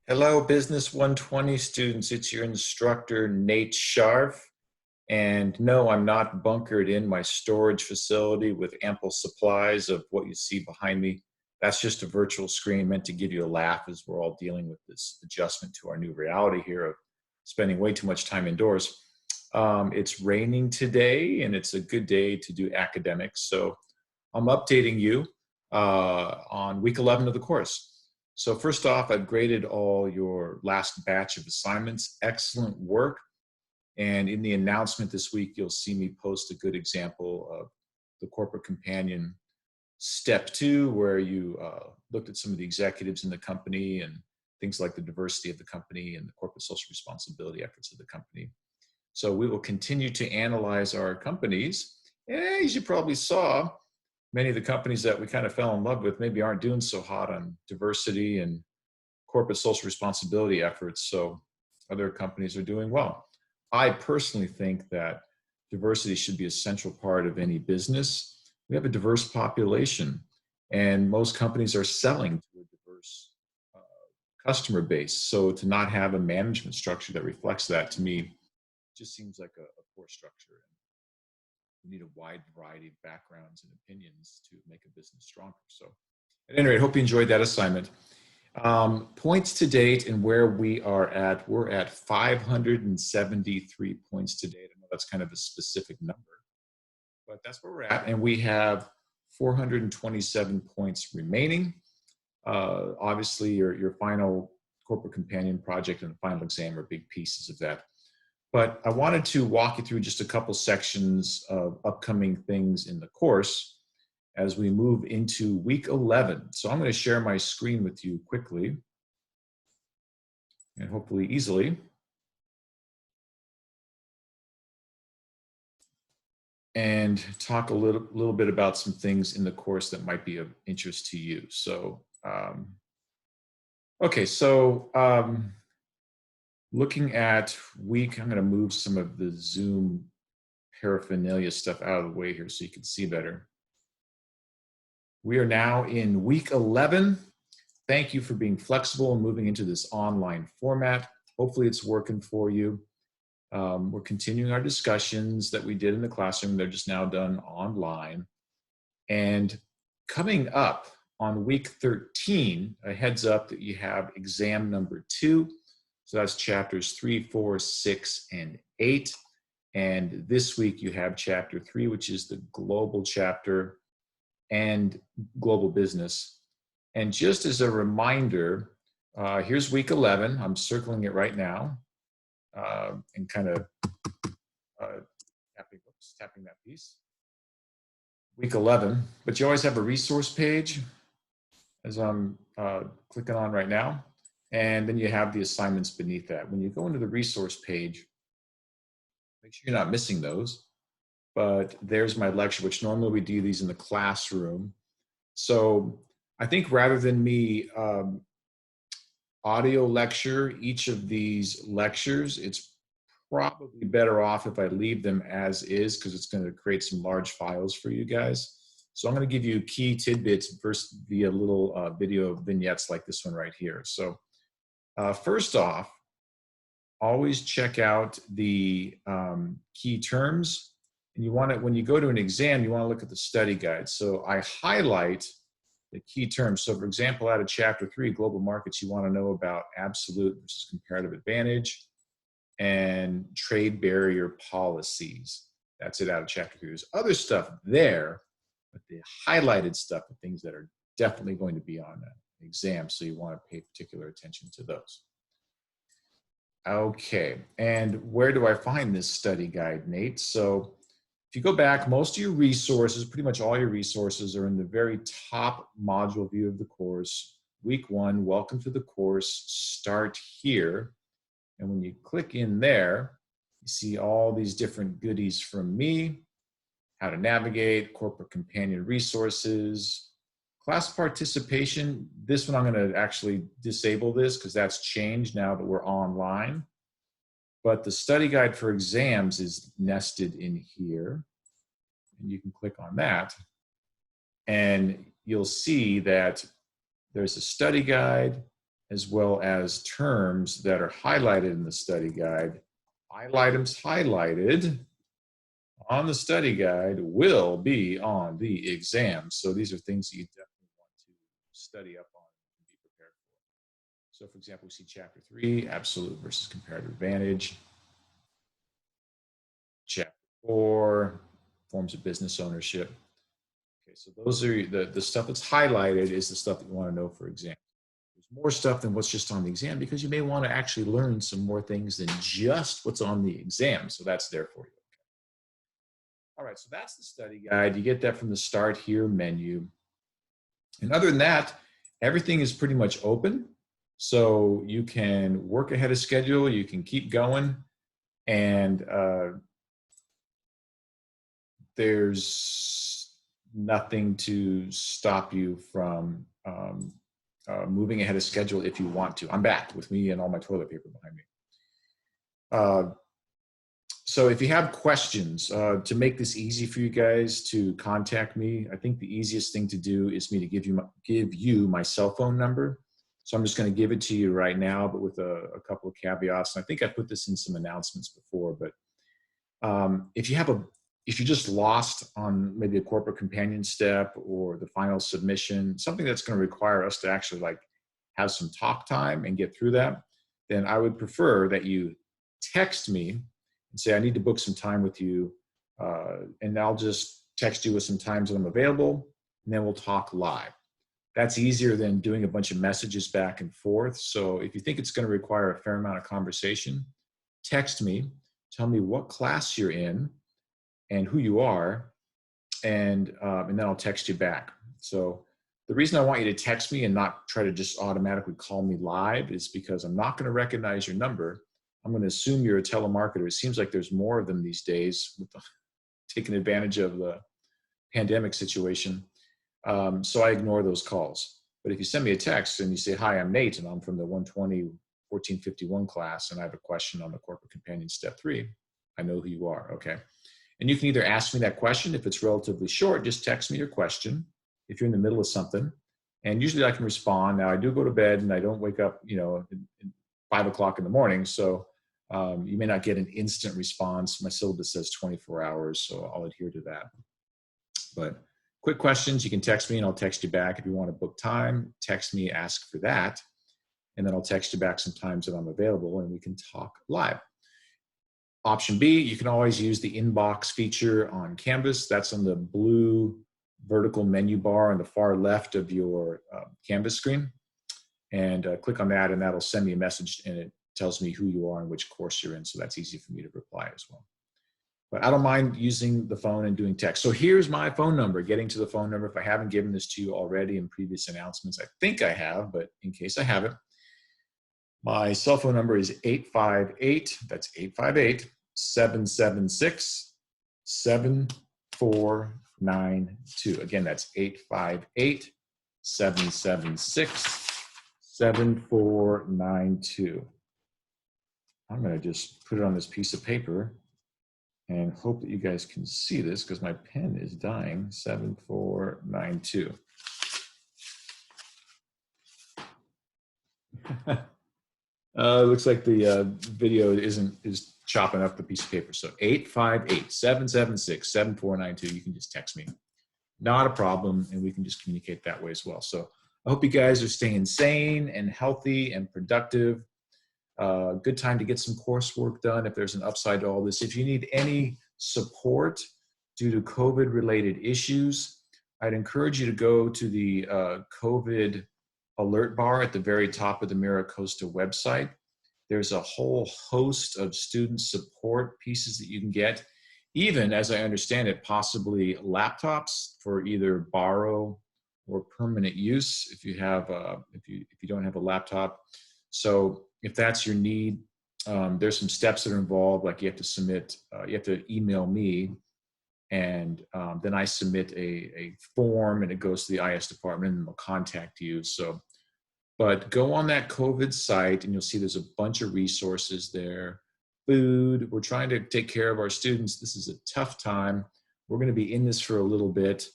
Hello, Business 120 students. It's your instructor, Nate Scharf. And no, I'm not bunkered in my storage facility with ample supplies of what you see behind me. That's just a virtual screen meant to give you a laugh as we're all dealing with this adjustment to our new reality here of spending way too much time indoors. It's raining today, and it's a good day to do academics. So I'm updating you on week 11 of the course. So first off, I've graded all your last batch of assignments. Excellent work. And in the announcement this week, you'll see me post a good example of the corporate companion step 2, where you looked at some of the executives in the company and things like the diversity of the company and the corporate social responsibility efforts of the company. So we will continue to analyze our companies. And as you probably saw, many of the companies that we kind of fell in love with maybe aren't doing so hot on diversity and corporate social responsibility efforts. So other companies are doing well. I personally think that diversity should be a central part of any business. We have a diverse population, and most companies are selling to a diverse customer base. So to not have a management structure that reflects that, to me, just seems like a poor structure. We need a wide variety of backgrounds and opinions to make a business stronger. So at any rate, hope you enjoyed that assignment. Points to date and where we are at, we're at 573 points to date. I know that's kind of a specific number, but that's where we're at. And we have 427 points remaining. Obviously, your final corporate companion project and the final exam are big pieces of that. But I wanted to walk you through just a couple sections of upcoming things in the course as we move into week 11. So I'm going to share my screen with you quickly and hopefully easily. And talk a little bit about some things in the course that might be of interest to you. So, okay, so looking at week, I'm going to move some of the Zoom paraphernalia stuff out of the way here so you can see better. We are now in week 11. Thank you for being flexible and moving into this online format. Hopefully it's working for you. We're continuing our discussions that we did in the classroom. They're just now done online. And coming up on week 13, a heads up that you have exam number 2. So that's chapters 3, 4, 6, and 8. And this week you have chapter 3, which is the global chapter and global business. And just as a reminder, here's week 11. I'm circling it right now and kind of tapping that piece. Week 11, but you always have a resource page, as I'm clicking on right now. And then you have the assignments beneath that. When you go into the resource page, make sure you're not missing those. But there's my lecture, which normally we do these in the classroom. So I think rather than me audio lecture each of these lectures, it's probably better off if I leave them as is, because it's going to create some large files for you guys. So I'm going to give you key tidbits first via little video vignettes like this one right here. So first off, always check out the key terms. And you want to, when you go to an exam, you want to look at the study guide. So I highlight the key terms. So for example, out of chapter 3, global markets, you want to know about absolute versus comparative advantage and trade barrier policies. That's it out of chapter 3. There's other stuff there, but the highlighted stuff are things that are definitely going to be on an exam. So you want to pay particular attention to those. Okay, and where do I find this study guide, Nate? So if you go back, most of your resources, pretty much all your resources, are in the very top module view of the course. Week 1, welcome to the course, start here. And when you click in there, you see all these different goodies from me, how to navigate, corporate companion resources, class participation. This one I'm going to actually disable this because that's changed now that we're online. But the study guide for exams is nested in here. And you can click on that. And you'll see that there's a study guide, as well as terms that are highlighted in the study guide. Items highlighted on the study guide will be on the exam. So these are things that you definitely want to study up on and be prepared for. So for example, we see chapter 3, absolute versus comparative advantage. Chapter 4, forms of business ownership. Okay, so those are the stuff that's highlighted is the stuff that you want to know for exam. There's more stuff than what's just on the exam because you may want to actually learn some more things than just what's on the exam. So that's there for you. All right, so that's the study guide. You get that from the Start Here menu. And other than that, everything is pretty much open. So you can work ahead of schedule, you can keep going, and there's nothing to stop you from moving ahead of schedule if you want to. I'm back with me and all my toilet paper behind me. So if you have questions, to make this easy for you guys to contact me, I think the easiest thing to do is me to give you my cell phone number. So I'm just going to give it to you right now, but with a couple of caveats. And I think I put this in some announcements before, but if you're just lost on maybe a corporate companion step or the final submission, something that's going to require us to actually like have some talk time and get through that, then I would prefer that you text me and say, I need to book some time with you. And I'll just text you with some times that I'm available, and then we'll talk live. That's easier than doing a bunch of messages back and forth. So if you think it's going to require a fair amount of conversation, text me, tell me what class you're in and who you are, and then I'll text you back. So the reason I want you to text me and not try to just automatically call me live is because I'm not going to recognize your number. I'm going to assume you're a telemarketer. It seems like there's more of them these days with taking advantage of the pandemic situation. So I ignore those calls. But if you send me a text and you say, hi, I'm Nate, and I'm from the 120-1451 class, and I have a question on the Corporate Companion Step 3, I know who you are, okay? And you can either ask me that question. If it's relatively short, just text me your question if you're in the middle of something. And usually I can respond. Now, I do go to bed and I don't wake up, in 5 o'clock in the morning. So you may not get an instant response. My syllabus says 24 hours, so I'll adhere to that. But quick questions, you can text me and I'll text you back. If you want to book time, text me, ask for that. And then I'll text you back some times that I'm available and we can talk live. Option B, you can always use the inbox feature on Canvas. That's on the blue vertical menu bar on the far left of your Canvas screen. And click on that and that'll send me a message and it tells me who you are and which course you're in. So that's easy for me to reply as well. But I don't mind using the phone and doing text. So here's my phone number, getting to the phone number. If I haven't given this to you already in previous announcements, I think I have, but in case I haven't, my cell phone number is 858, that's 858-776-7492. Again, that's 858-776-7492. I'm going to just put it on this piece of paper and hope that you guys can see this because my pen is dying. 7492. Looks like the video is chopping up the piece of paper. So 858-776-7492. You can just text me. Not a problem, and we can just communicate that way as well. So I hope you guys are staying sane and healthy and productive. Good time to get some coursework done if there's an upside to all this. If you need any support due to COVID-related issues, I'd encourage you to go to the COVID alert bar at the very top of the MiraCosta website. There's a whole host of student support pieces that you can get, even, as I understand it, possibly laptops for either borrow or permanent use if you have if you don't have a laptop. So if that's your need, there's some steps that are involved, like you have to submit, you have to email me, and then I submit a form and it goes to the IS department and they'll contact you. So, but go on that COVID site and you'll see there's a bunch of resources there. Food, we're trying to take care of our students. This is a tough time. We're going to be in this for a little bit.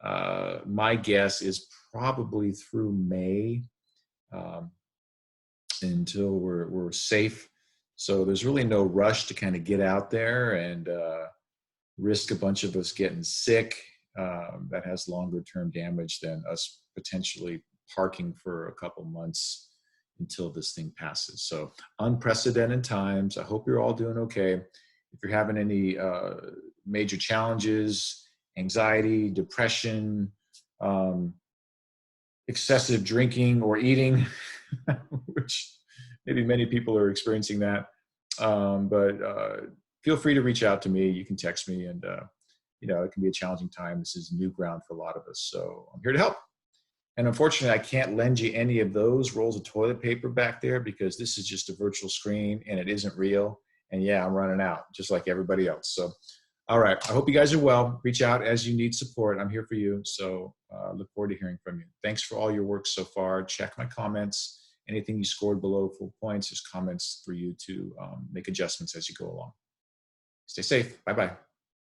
My guess is probably through May. until we're safe. So there's really no rush to kind of get out there and risk a bunch of us getting sick. That has longer term damage than us potentially parking for a couple months until this thing passes. So unprecedented times. I hope you're all doing okay. If you're having any major challenges, anxiety, depression, excessive drinking or eating, which maybe many people are experiencing that. But feel free to reach out to me. You can text me, and it can be a challenging time. This is new ground for a lot of us, so I'm here to help. And unfortunately, I can't lend you any of those rolls of toilet paper back there because this is just a virtual screen and it isn't real. And yeah, I'm running out just like everybody else. So, all right. I hope you guys are well. Reach out as you need support. I'm here for you. So look forward to hearing from you. Thanks for all your work so far. Check my comments. Anything you scored below full points, there's comments for you to make adjustments as you go along. Stay safe. Bye-bye.